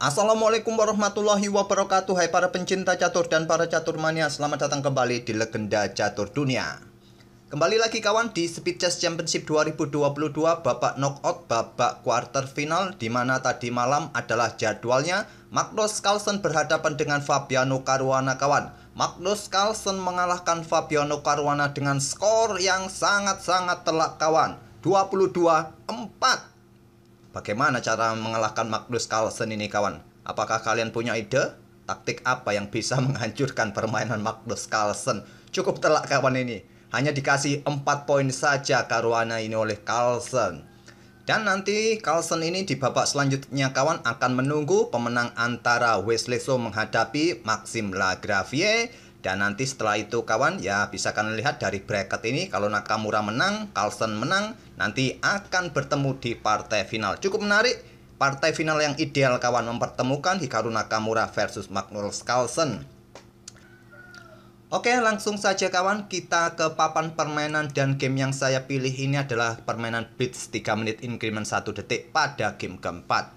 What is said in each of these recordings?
Assalamualaikum warahmatullahi wabarakatuh. Hai para pencinta catur dan para catur mania, selamat datang kembali di Legenda Catur Dunia. Kembali lagi kawan di Speed Chess Championship 2022 babak knockout, babak quarter final, di mana tadi malam adalah jadwalnya. Magnus Carlsen berhadapan dengan Fabiano Caruana kawan. Magnus Carlsen mengalahkan Fabiano Caruana dengan skor yang sangat-sangat telak kawan, 22-4. Bagaimana cara mengalahkan Magnus Carlsen ini kawan? Apakah kalian punya ide? Taktik apa yang bisa menghancurkan permainan Magnus Carlsen? Cukup telak kawan ini. Hanya dikasih 4 poin saja Caruana ini oleh Carlsen. Dan nanti Carlsen ini di babak selanjutnya kawan akan menunggu pemenang antara Wesley So menghadapi Maxime Lagravière. Dan nanti setelah itu kawan ya bisa kalian lihat dari bracket ini, kalau Nakamura menang, Carlsen menang, nanti akan bertemu di partai final. Cukup menarik, partai final yang ideal kawan, mempertemukan Hikaru Nakamura versus Magnus Carlsen. Oke, langsung saja kawan, kita ke papan permainan. Dan game yang saya pilih ini adalah permainan Blitz 3 menit increment 1 detik pada game keempat.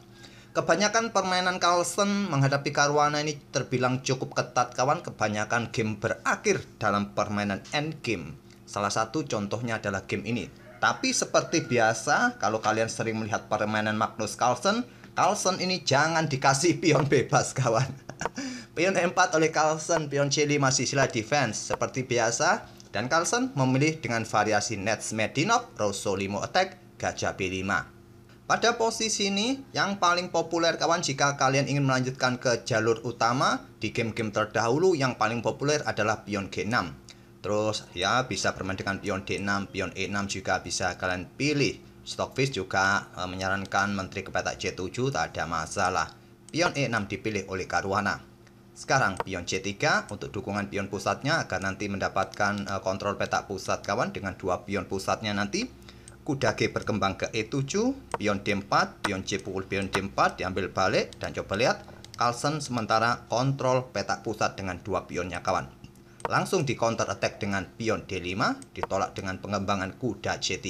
Kebanyakan permainan Carlsen menghadapi Caruana ini terbilang cukup ketat kawan. Kebanyakan game berakhir dalam permainan endgame. Salah satu contohnya adalah game ini. Tapi seperti biasa, kalau kalian sering melihat permainan Magnus Carlsen, Carlsen ini jangan dikasih pion bebas kawan. Pion E4 oleh Carlsen, pion C5 sila defense seperti biasa. Dan Carlsen memilih dengan variasi Nets Medinov, Rosso Limo attack, Gajah B5. Pada posisi ini yang paling populer kawan, jika kalian ingin melanjutkan ke jalur utama di game-game terdahulu, yang paling populer adalah pion G6. Terus ya bisa bermain dengan pion D6, pion E6 juga bisa kalian pilih. Stockfish juga menyarankan menteri ke petak C7, tak ada masalah. Pion E6 dipilih oleh Caruana. Sekarang pion C3 untuk dukungan pion pusatnya agar nanti mendapatkan kontrol petak pusat kawan. Dengan dua pion pusatnya nanti kuda G berkembang ke E7, pion D4, pion C pukul pion D4 diambil balik. Dan coba lihat, Carlsen sementara kontrol petak pusat dengan dua pionnya kawan. Langsung di counter attack dengan pion D5, ditolak dengan pengembangan kuda C3.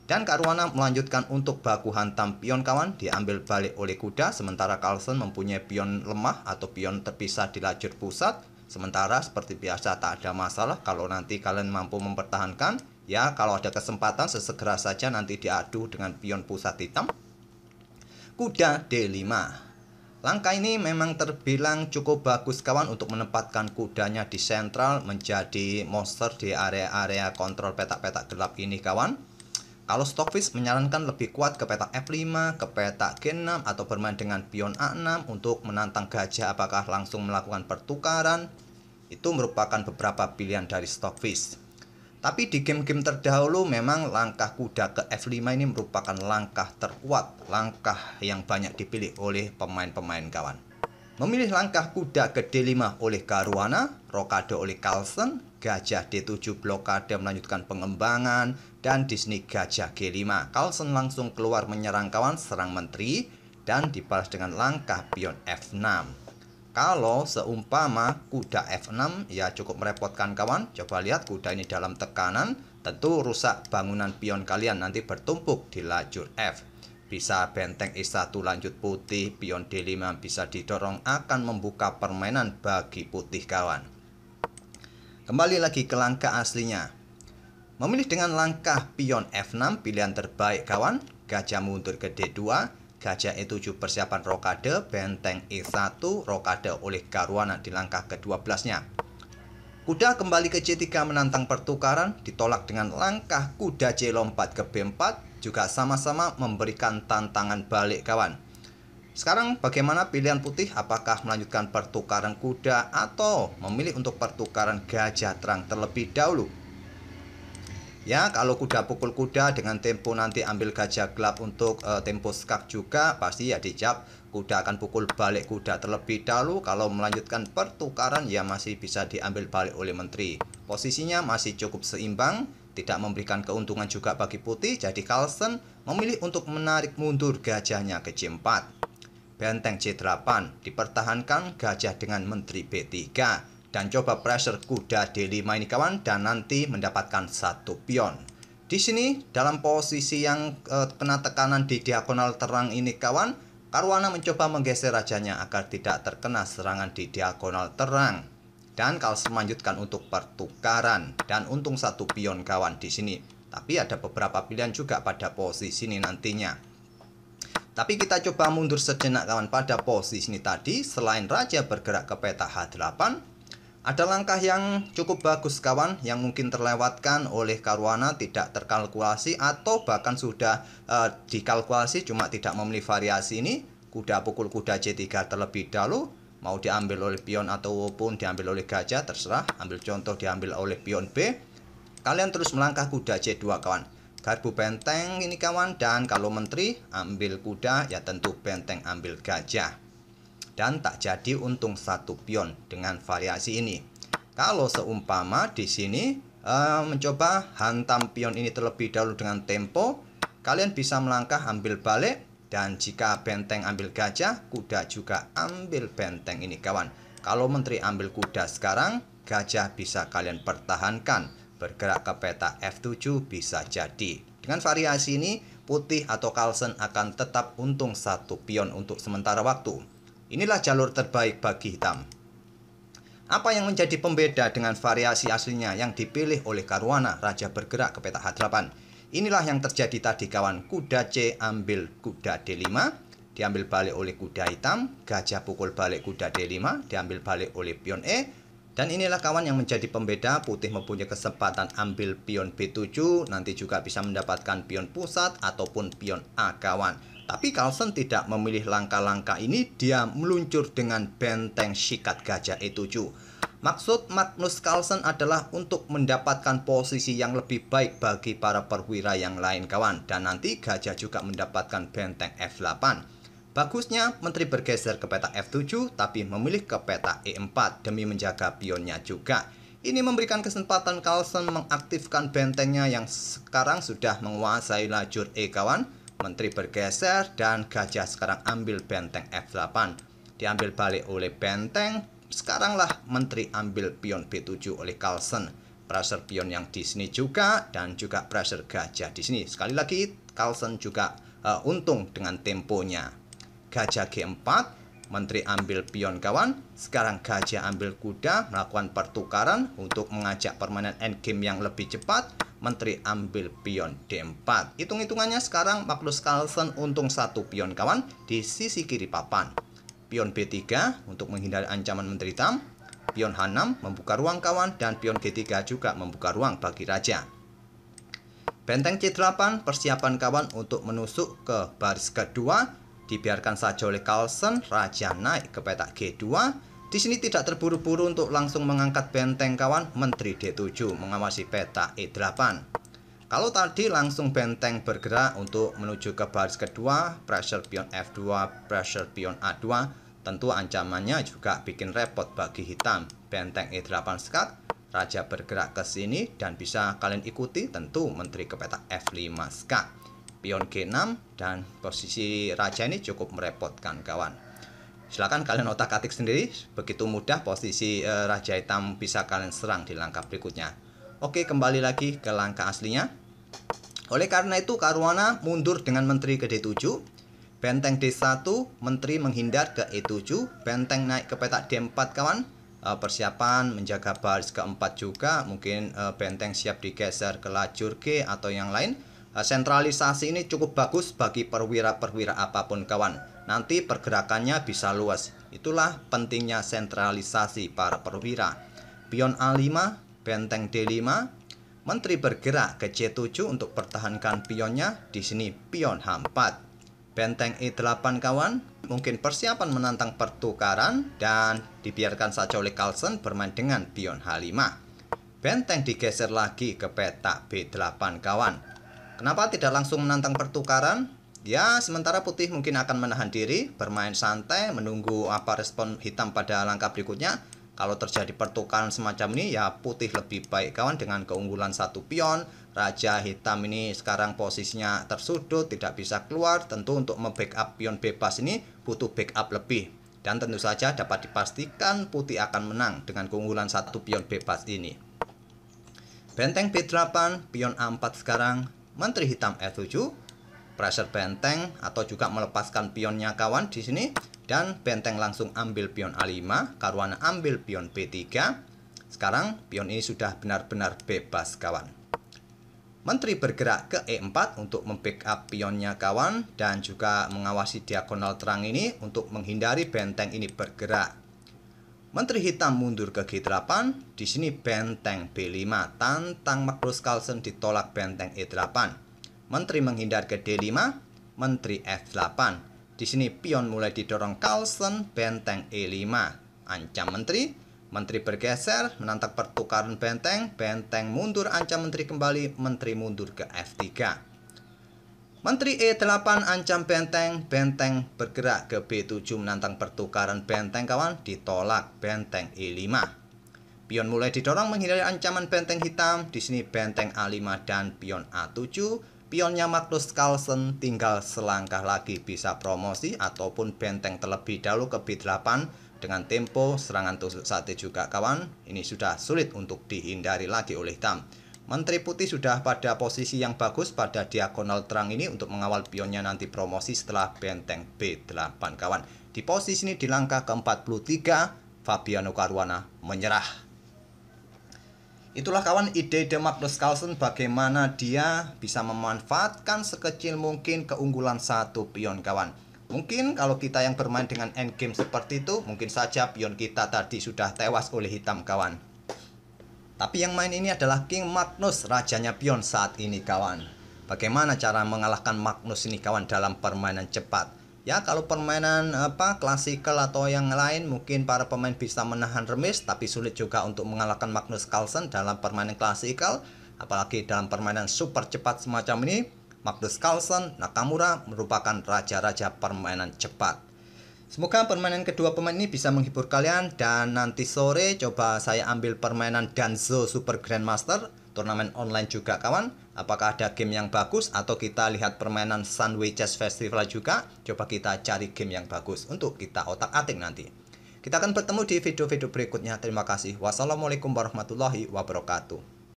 Dan Caruana melanjutkan untuk baku hantam pion kawan, diambil balik oleh kuda. Sementara Carlsen mempunyai pion lemah atau pion terpisah di lajur pusat. Sementara seperti biasa tak ada masalah kalau nanti kalian mampu mempertahankan. Ya, kalau ada kesempatan sesegera saja nanti diadu dengan pion pusat hitam. Kuda D5. Langkah ini memang terbilang cukup bagus kawan untuk menempatkan kudanya di sentral menjadi monster di area-area kontrol petak-petak gelap ini kawan. Kalau Stockfish menyarankan lebih kuat ke petak F5, ke petak G6 atau bermain dengan pion A6 untuk menantang gajah apakah langsung melakukan pertukaran. Itu merupakan beberapa pilihan dari Stockfish. Tapi di game-game terdahulu memang langkah kuda ke F5 ini merupakan langkah terkuat, langkah yang banyak dipilih oleh pemain-pemain kawan. Memilih langkah kuda ke D5 oleh Caruana, rokade oleh Carlsen, gajah D7 blokade melanjutkan pengembangan, dan di sini gajah G5. Carlsen langsung keluar menyerang kawan, serang menteri, dan dibalas dengan langkah pion F6. Kalau seumpama kuda F6 ya cukup merepotkan kawan. Coba lihat kuda ini dalam tekanan, tentu rusak bangunan pion kalian nanti bertumpuk di lajur F. Bisa benteng E1 lanjut putih, pion D5 bisa didorong, akan membuka permainan bagi putih kawan. Kembali lagi ke langkah aslinya. Memilih dengan langkah pion F6 pilihan terbaik kawan. Gajah mundur ke D2. Gajah E7 persiapan rokade, benteng E1, rokade oleh Caruana di langkah ke-12-nya. Kuda kembali ke C3 menantang pertukaran, ditolak dengan langkah kuda C lompat ke B4, juga sama-sama memberikan tantangan balik kawan. Sekarang bagaimana pilihan putih? Apakah melanjutkan pertukaran kuda atau memilih untuk pertukaran gajah terang terlebih dahulu? Ya, kalau kuda pukul kuda dengan tempo nanti ambil gajah gelap untuk tempo skak juga, pasti ya dijawab kuda akan pukul balik kuda terlebih dahulu. Kalau melanjutkan pertukaran ya masih bisa diambil balik oleh menteri. Posisinya masih cukup seimbang, tidak memberikan keuntungan juga bagi putih. Jadi Carlsen memilih untuk menarik mundur gajahnya ke C4. Benteng C8 dipertahankan gajah dengan menteri B3. Dan coba pressure kuda D5 ini kawan, dan nanti mendapatkan satu pion. Di sini dalam posisi yang kena tekanan di diagonal terang ini kawan, Caruana mencoba menggeser rajanya agar tidak terkena serangan di diagonal terang. Dan Carlsen melanjutkan untuk pertukaran dan untung satu pion kawan di sini. Tapi ada beberapa pilihan juga pada posisi ini nantinya. Tapi kita coba mundur sejenak kawan pada posisi ini tadi. Selain raja bergerak ke peta H8, ada langkah yang cukup bagus kawan yang mungkin terlewatkan oleh Caruana, tidak terkalkulasi atau bahkan sudah dikalkulasi cuma tidak memilih variasi ini. Kuda pukul kuda C3 terlebih dahulu, mau diambil oleh pion ataupun diambil oleh gajah terserah. Ambil contoh diambil oleh pion B. Kalian terus melangkah kuda C2 kawan. Garbu benteng ini kawan, dan kalau menteri ambil kuda ya tentu benteng ambil gajah. Dan tak jadi untung satu pion dengan variasi ini. Kalau seumpama di sini mencoba hantam pion ini terlebih dahulu dengan tempo, kalian bisa melangkah ambil balik, dan jika benteng ambil gajah, kuda juga ambil benteng ini kawan. Kalau menteri ambil kuda sekarang, gajah bisa kalian pertahankan, bergerak ke peta F7 bisa jadi. Dengan variasi ini, putih atau Carlsen akan tetap untung satu pion untuk sementara waktu. Inilah jalur terbaik bagi hitam. Apa yang menjadi pembeda dengan variasi aslinya yang dipilih oleh Caruana, raja bergerak ke peta H8? Inilah yang terjadi tadi kawan. Kuda C ambil kuda D5, diambil balik oleh kuda hitam. Gajah pukul balik kuda D5, diambil balik oleh pion E. Dan inilah kawan yang menjadi pembeda. Putih mempunyai kesempatan ambil pion B7, nanti juga bisa mendapatkan pion pusat ataupun pion A kawan. Tapi Carlsen tidak memilih langkah-langkah ini, dia meluncur dengan benteng sikat gajah E7. Maksud Magnus Carlsen adalah untuk mendapatkan posisi yang lebih baik bagi para perwira yang lain kawan. Dan nanti gajah juga mendapatkan benteng F8. Bagusnya menteri bergeser ke peta F7 tapi memilih ke peta E4 demi menjaga pionnya juga. Ini memberikan kesempatan Carlsen mengaktifkan bentengnya yang sekarang sudah menguasai lajur E kawan. Menteri bergeser dan gajah sekarang ambil benteng F8. Diambil balik oleh benteng. Sekaranglah menteri ambil pion B7 oleh Carlsen. Pressure pion yang di sini juga, dan juga pressure gajah di sini. Sekali lagi Carlsen juga untung dengan temponya. Gajah G4, menteri ambil pion kawan. Sekarang gajah ambil kuda, melakukan pertukaran untuk mengajak permainan endgame yang lebih cepat. Menteri ambil pion D4. Hitung-hitungannya sekarang Magnus Carlsen untung satu pion kawan di sisi kiri papan. Pion B3 untuk menghindari ancaman menteri hitam. Pion H6 membuka ruang kawan, dan pion G3 juga membuka ruang bagi raja. Benteng C8 persiapan kawan untuk menusuk ke baris kedua. Dibiarkan saja oleh Carlsen, raja naik ke peta G2. Di sini tidak terburu-buru untuk langsung mengangkat benteng kawan. Menteri D7 mengawasi peta E8. Kalau tadi langsung benteng bergerak untuk menuju ke baris kedua, pressure pion F2, pressure pion A2, tentu ancamannya juga bikin repot bagi hitam. Benteng E8 sekat, raja bergerak ke sini, dan bisa kalian ikuti tentu menteri ke peta F5 sekat. Pion G6, dan posisi raja ini cukup merepotkan kawan. Silahkan kalian otak-atik sendiri, begitu mudah posisi raja hitam bisa kalian serang di langkah berikutnya. Oke, kembali lagi ke langkah aslinya. Oleh karena itu Caruana mundur dengan menteri ke D7. Benteng D1, menteri menghindar ke E7. Benteng naik ke peta D4 kawan. Persiapan menjaga baris keempat juga. Mungkin benteng siap digeser ke lajur G atau yang lain. Sentralisasi ini cukup bagus bagi perwira-perwira apapun kawan. Nanti pergerakannya bisa luas. Itulah pentingnya sentralisasi para perwira. Pion A5, benteng D5, menteri bergerak ke C7 untuk pertahankan pionnya. Di sini pion H4. Benteng E8 kawan, mungkin persiapan menantang pertukaran, dan dibiarkan saja oleh Carlsen bermain dengan pion H5. Benteng digeser lagi ke peta B8 kawan. Kenapa tidak langsung menantang pertukaran? Ya, sementara putih mungkin akan menahan diri, bermain santai, menunggu apa respon hitam pada langkah berikutnya. Kalau terjadi pertukaran semacam ini, ya putih lebih baik kawan dengan keunggulan satu pion. Raja hitam ini sekarang posisinya tersudut, tidak bisa keluar. Tentu untuk membackup pion bebas ini butuh backup lebih. Dan tentu saja dapat dipastikan putih akan menang dengan keunggulan satu pion bebas ini. Benteng B8, pion A4 sekarang, menteri hitam F7. pressure benteng atau juga melepaskan pionnya kawan di sini, dan benteng langsung ambil pion A5, Caruana ambil pion B3. Sekarang pion ini sudah benar-benar bebas kawan. Menteri bergerak ke E4 untuk membackup pionnya kawan dan juga mengawasi diagonal terang ini untuk menghindari benteng ini bergerak. Menteri hitam mundur ke G8, di sini benteng B5 tantang Magnus Carlsen ditolak benteng E8. Menteri menghindar ke D5, Menteri F8. Di sini pion mulai didorong Carlsen, benteng E5. Ancam Menteri, Menteri bergeser, menantang pertukaran benteng, benteng mundur, ancam Menteri kembali, Menteri mundur ke F3. Menteri E8 ancam benteng, benteng bergerak ke B7 menantang pertukaran benteng kawan, ditolak benteng E5. Pion mulai didorong menghindari ancaman benteng hitam, di sini benteng A5 dan pion A7. Pionnya Magnus Carlsen tinggal selangkah lagi bisa promosi ataupun benteng terlebih dahulu ke B8 dengan tempo serangan tusuk sate juga kawan. Ini sudah sulit untuk dihindari lagi oleh hitam. Menteri putih sudah pada posisi yang bagus pada diagonal terang ini untuk mengawal pionnya nanti promosi setelah benteng B8 kawan. Di posisi ini di langkah ke-43 Fabiano Caruana menyerah. Itulah kawan ide-ide Magnus Carlsen bagaimana dia bisa memanfaatkan sekecil mungkin keunggulan satu pion kawan. Mungkin kalau kita yang bermain dengan endgame seperti itu, mungkin saja pion kita tadi sudah tewas oleh hitam kawan. Tapi yang main ini adalah King Magnus, rajanya pion saat ini kawan. Bagaimana cara mengalahkan Magnus ini kawan dalam permainan cepat? Ya, kalau permainan klasikal atau yang lain mungkin para pemain bisa menahan remis, tapi sulit juga untuk mengalahkan Magnus Carlsen dalam permainan klasikal, apalagi dalam permainan super cepat semacam ini. Magnus Carlsen, Nakamura merupakan raja-raja permainan cepat. Semoga permainan kedua pemain ini bisa menghibur kalian, dan nanti sore coba saya ambil permainan Danzo Super Grandmaster, turnamen online juga kawan. Apakah ada game yang bagus atau kita lihat permainan Sunway Chess Festival juga? Coba kita cari game yang bagus untuk kita otak-atik nanti. Kita akan bertemu di video-video berikutnya. Terima kasih. Wassalamualaikum warahmatullahi wabarakatuh.